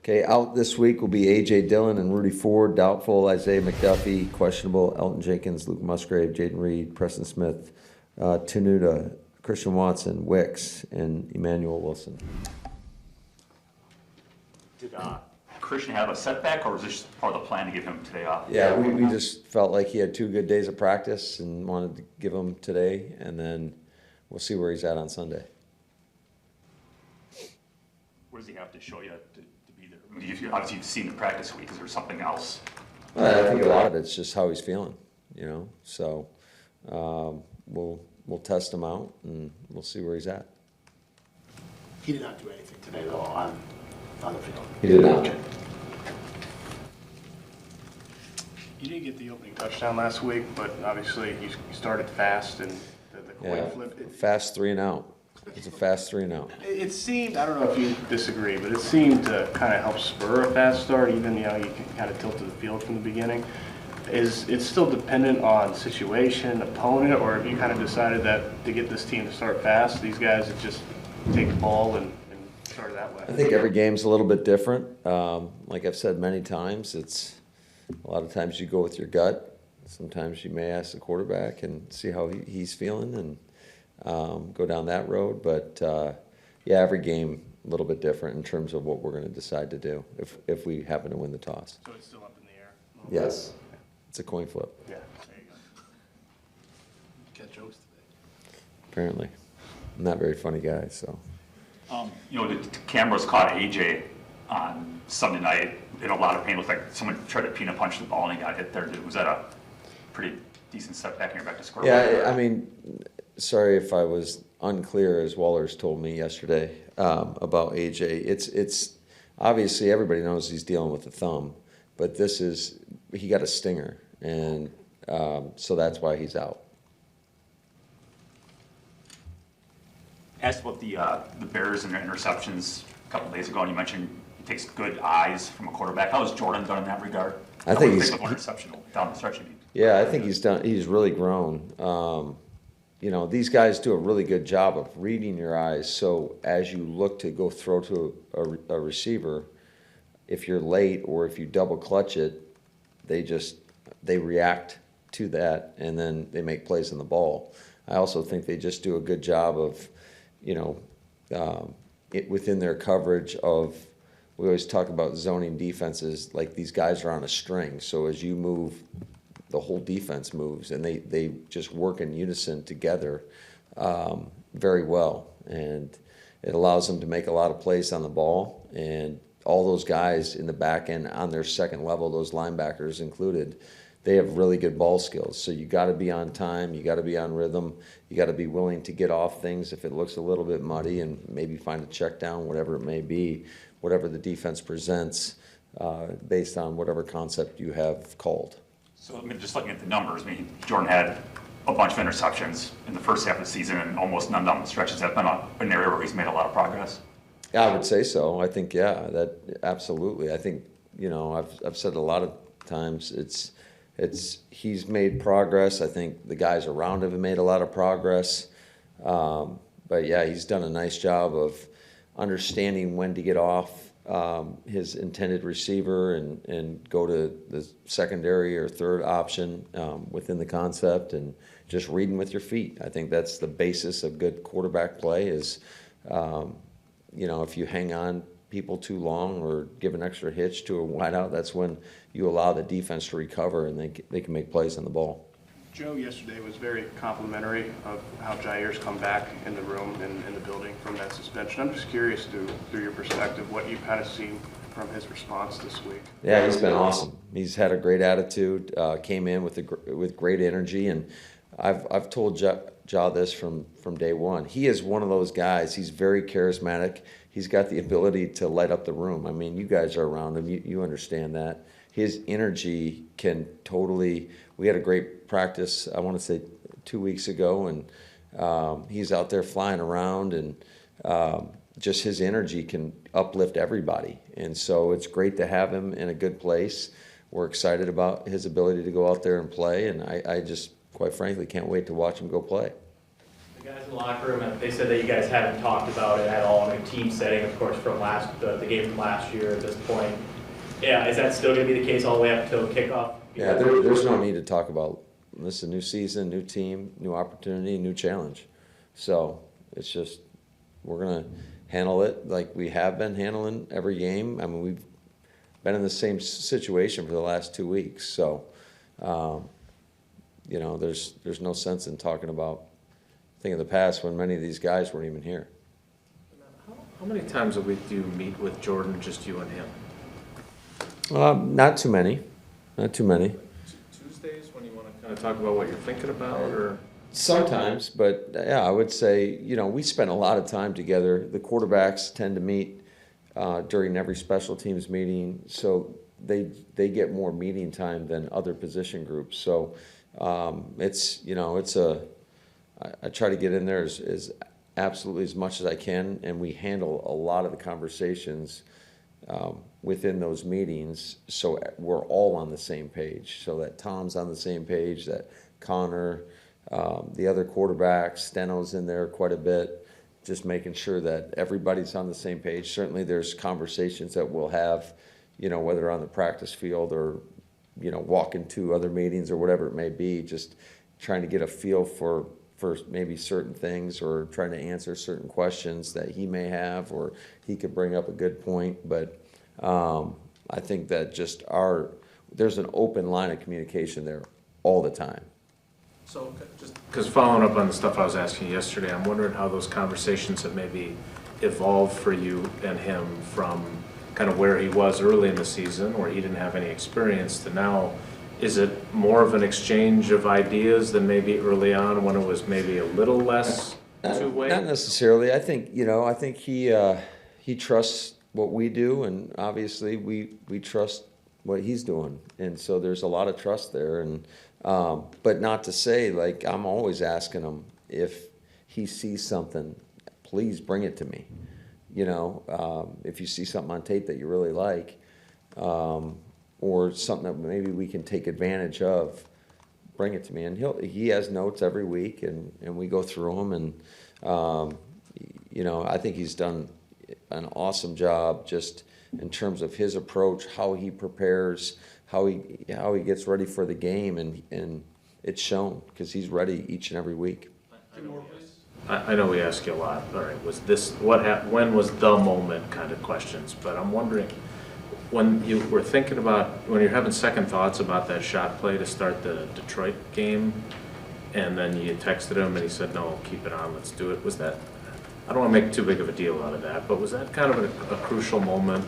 Okay, out this week will be A.J. Dillon and Rudy Ford. Doubtful, Isaiah McDuffie. Questionable, Elton Jenkins, Luke Musgrave, Jaden Reed, Preston Smith, Tenuta, Christian Watson, Wicks, and Emmanuel Wilson. Did Christian have a setback, or was this part of the plan to give him today off? Yeah, we just felt like he had 2 good days of practice and wanted to give him today, and then we'll see where he's at on Sunday. What does he have to show you to be there? I mean, obviously, you've seen the practice week. Is there something else? I think a lot of it's just how he's feeling, So we'll test him out, and we'll see where he's at. He did not do anything today, though, on the field. He did not. Okay. You didn't get the opening touchdown last week, but obviously you started fast and the coin flip. Fast 3 and out. It's a fast 3 and out. It seemed, I don't know if you disagree, but it seemed to kind of help spur a fast start, even, you can kind of tilt to the field from the beginning. Is it still dependent on situation, opponent, or have you kind of decided that to get this team to start fast, these guys would just take the ball and start that way? I think every game's a little bit different. Like I've said many times, a lot of times you go with your gut. Sometimes you may ask the quarterback and see how he's feeling and go down that road. But, every game a little bit different in terms of what we're going to decide to do if we happen to win the toss. So it's still up in the air? Yes. It's a coin flip. Yeah, there you go. Got jokes today. Apparently. I'm not a very funny guy, so. The cameras caught AJ on Sunday night in a lot of pain. It looked like someone tried to peanut punch the ball and he got hit there. Was that a pretty decent setback and you're back to square one? Yeah, I mean, sorry if I was unclear, as Waller's told me yesterday about AJ. It's obviously everybody knows he's dealing with a thumb, but he got a stinger, and so that's why he's out. Asked about the Bears and their interceptions a couple of days ago, and you mentioned it takes good eyes from a quarterback. How has Jordan done in that regard? I think he's interception down the stretch. Yeah, I think he's really grown. These guys do a really good job of reading your eyes. So as you look to go throw to a receiver, if you're late or if you double clutch it, they react to that and then they make plays on the ball. I also think they just do a good job of, within their coverage of. We always talk about zoning defenses, like these guys are on a string. So as you move, the whole defense moves, and they just work in unison together very well. And it allows them to make a lot of plays on the ball. And all those guys in the back end on their second level, those linebackers included, they have really good ball skills. So you got to be on time, you got to be on rhythm, you got to be willing to get off things if it looks a little bit muddy and maybe find a check down, whatever it may be, whatever the defense presents based on whatever concept you have called. So just looking at the numbers, Jordan had a bunch of interceptions in the first half of the season and almost none down the stretch. Has that been an area where he's made a lot of progress? Yeah, I would say so. I think, that absolutely. I think, I've said a lot of times he's made progress. I think the guys around him have made a lot of progress. But yeah, he's done a nice job of understanding when to get off his intended receiver and go to the secondary or third option within the concept and just reading with your feet. I think that's the basis of good quarterback play is, if you hang on people too long or give an extra hitch to a wideout, that's when you allow the defense to recover and they can make plays on the ball. Joe yesterday was very complimentary of how Jaire's come back in the room and in the building from that suspension. I'm just curious through your perspective what you've kind of seen from his response this week. Yeah, he's been awesome. He's had a great attitude, came in with great energy, and I've told Ja this from day one. He is one of those guys. He's very charismatic. He's got the ability to light up the room. I mean, you guys are around him. You understand that. His energy can totally – we had a great practice, I want to say 2 weeks ago, and he's out there flying around, and just his energy can uplift everybody. And so it's great to have him in a good place. We're excited about his ability to go out there and play, and I just, quite frankly, can't wait to watch him go play. The guys in the locker room, they said that you guys haven't talked about it at all in a team setting, of course, from the game from last year at this point. Yeah, is that still going to be the case all the way up till kickoff? Yeah, there's no need to talk about this. Is a new season, new team, new opportunity, new challenge. So it's just we're gonna handle it like we have been handling every game. I mean, we've been in the same situation for the last 2 weeks. So you know, there's no sense in talking about thing of the past when many of these guys weren't even here. How many times a week do you meet with Jordan, just you and him? Not too many. Not too many. Tuesdays when you want to kind of talk about what you're thinking about, or? Sometimes, but yeah, I would say, you know, we spend a lot of time together. The quarterbacks tend to meet during every special teams meeting, so they get more meeting time than other position groups. So it's, you know, I try to get in there as absolutely as much as I can, and we handle a lot of the conversations within those meetings, so we're all on the same page, so that Tom's on the same page, that Connor, the other quarterbacks, Steno's in there quite a bit, just making sure that everybody's on the same page. Certainly there's conversations that we'll have, you know, whether on the practice field or, you know, walking to other meetings or whatever it may be, just trying to get a feel for maybe certain things or trying to answer certain questions that he may have, or he could bring up a good point. But I think that there's an open line of communication there all the time. So just because following up on the stuff I was asking you yesterday, I'm wondering how those conversations have maybe evolved for you and him from kind of where he was early in the season, where he didn't have any experience, to now. Is it more of an exchange of ideas than maybe early on when it was maybe a little less two-way? Not necessarily. I think, you know, he trusts what we do, and obviously we trust what he's doing, and so there's a lot of trust there. And but not to say, like, I'm always asking him if he sees something, please bring it to me. You know, if you see something on tape that you really like, or something that maybe we can take advantage of, bring it to me. And he has notes every week, and we go through them. And you know, I think he's done an awesome job just in terms of his approach, how he prepares, how he gets ready for the game, and it's shown because he's ready each and every week. I know we ask you a lot. All right, was this when was the moment kind of questions? But I'm wondering, when you were thinking about, when you're having second thoughts about that shot play to start the Detroit game, and then you texted him and he said, "No, keep it on, let's do it." Was that? I don't want to make too big of a deal out of that, but was that kind of a crucial moment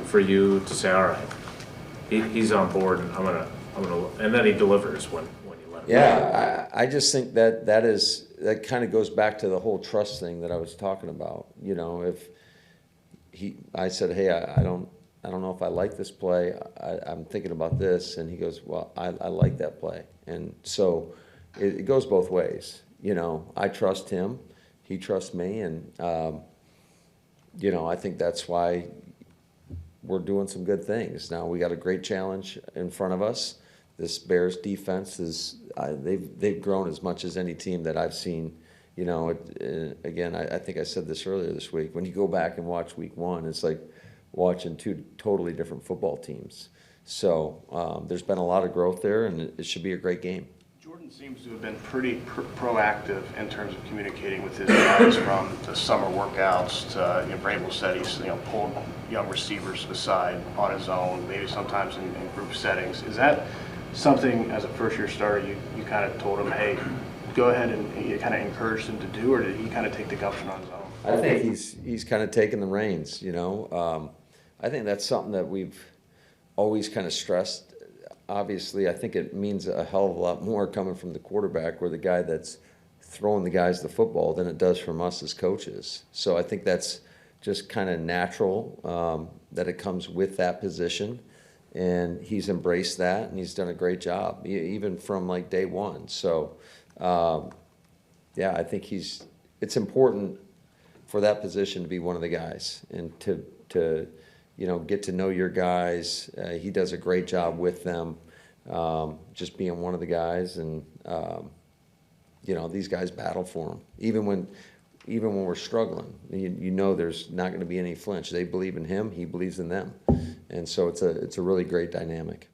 for you to say, "All right, he's on board, and I'm gonna," and then he delivers when you let him. Yeah, I just think that kind of goes back to the whole trust thing that I was talking about. You know, if I said, "Hey, I don't know if I like this play. I'm thinking about this," and he goes, "Well, I like that play," and so it goes both ways. You know, I trust him, he trusts me, and you know, I think that's why we're doing some good things. Now we got a great challenge in front of us. This Bears defense they've grown as much as any team that I've seen. You know, again, I think I said this earlier this week. When you go back and watch Week 1, it's like watching two totally different football teams. So there's been a lot of growth there, and it should be a great game. Jordan seems to have been pretty proactive in terms of communicating with his guys, from the summer workouts to, Vrabel said he's pulled young receivers aside on his own, maybe sometimes in group settings. Is that something, as a first-year starter, you kind of told him, "Hey, go ahead," and you kind of encouraged him to do, or did he kind of take the gumption on his own? I think he's kind of taken the reins. You know, I think that's something that we've always kind of stressed. Obviously, I think it means a hell of a lot more coming from the quarterback or the guy that's throwing the guys the football than it does from us as coaches. So I think that's just kind of natural that it comes with that position. And he's embraced that, and he's done a great job, even from like day one. So, yeah, I think it's important for that position to be one of the guys and to get to know your guys. He does a great job with them, just being one of the guys. And, you know, these guys battle for him, even when we're struggling. You know, there's not going to be any flinch. They believe in him, he believes in them, and so it's a really great dynamic.